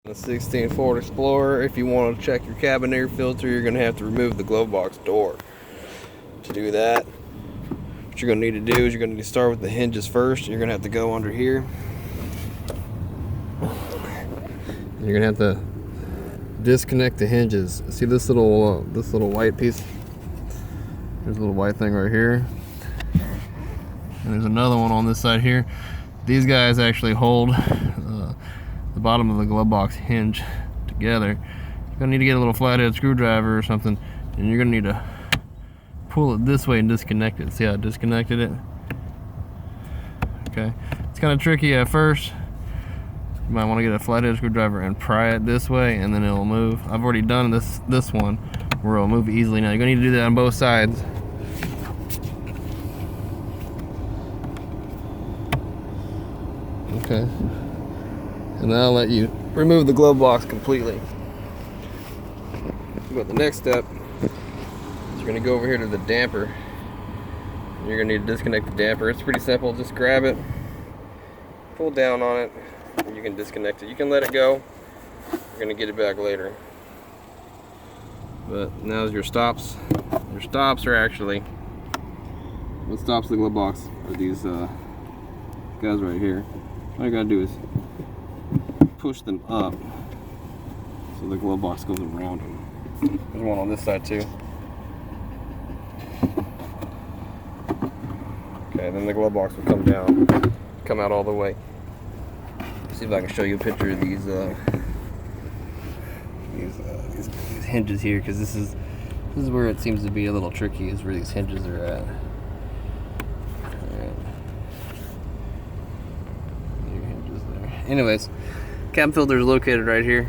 The 16 Ford Explorer, if you want to check your cabin air filter, you're going to have to remove the glove box door. To do that, what you're going to need to do is you're going to need to start with the hinges first. You're going to have to go under here. You're going to have to disconnect the hinges. See this little white piece? There's a little white thing right here. And there's another one on this side here. These guys actually hold the bottom of the glove box hinge together. You're gonna need to get a little flathead screwdriver or something, and you're gonna need to pull it this way and disconnect it. See how I disconnected it? Okay, it's kind of tricky at first. You might want to get a flathead screwdriver and pry it this way, and then it'll move. I've already done this one where it'll move easily. Now you're gonna need to do that on both sides. Okay. And then I'll let you remove the glove box completely. But the next step is you're going to go over here to the damper. You're going to need to disconnect the damper. It's pretty simple. Just grab it, pull down on it, and you can disconnect it. You can let it go. You're going to get it back later. But now's your stops. Your stops are actually, what stops the glove box are these guys right here. All you got to do is push them up so the glove box goes around them. There's one on this side too. Okay, then the glove box will come down, come out all the way. See if I can show you a picture of these hinges here, because this is where it seems to be a little tricky, is where these hinges are at. Alright. Your hinges there. Anyways, cabin filter is located right here.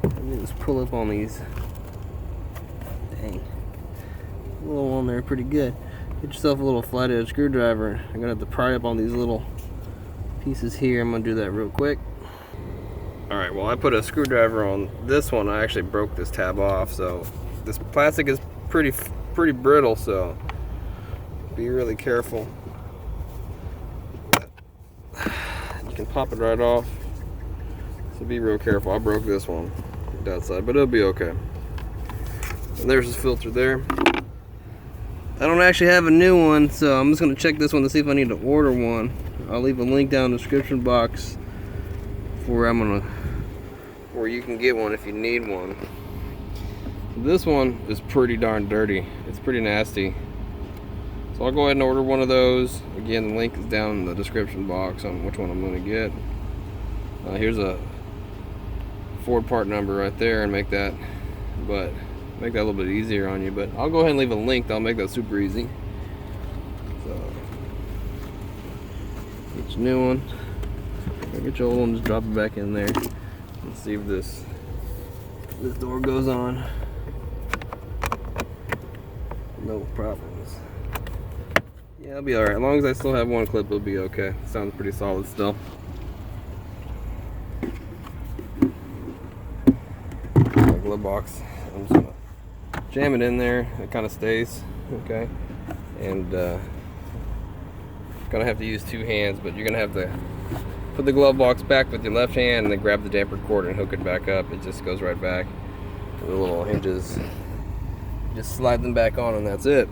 And you just pull up on these. Dang. A little on there pretty good. Get yourself a little flathead screwdriver. I'm gonna have to pry up on these little pieces here. I'm gonna do that real quick. Alright, well I put a screwdriver on this one. I actually broke this tab off, so this plastic is pretty brittle, so be really careful. You can pop it right off, so be real careful. I broke this one that side, but it'll be okay. And there's this filter there. I don't actually have a new one, so I'm just gonna check this one to see if I need to order one. I'll leave a link down in the description box for where you can get one if you need one. This one is pretty darn dirty. It's pretty nasty. So I'll go ahead and order one of those. Again, the link is down in the description box on which one I'm going to get. Here's a Ford part number right there, and make that a little bit easier on you. But I'll go ahead and leave a link. That'll make that super easy. So get your new one. Get your old one. Just drop it back in there. Let's see if this door goes on. No problems. Yeah, I'll be alright. As long as I still have one clip, it'll be okay. Sounds pretty solid still. The glove box. I'm just gonna jam it in there. It kind of stays. Okay. And gonna have to use two hands, but you're gonna have to put the glove box back with your left hand and then grab the damper cord and hook it back up. It just goes right back. The little hinges. Just slide them back on, and that's it.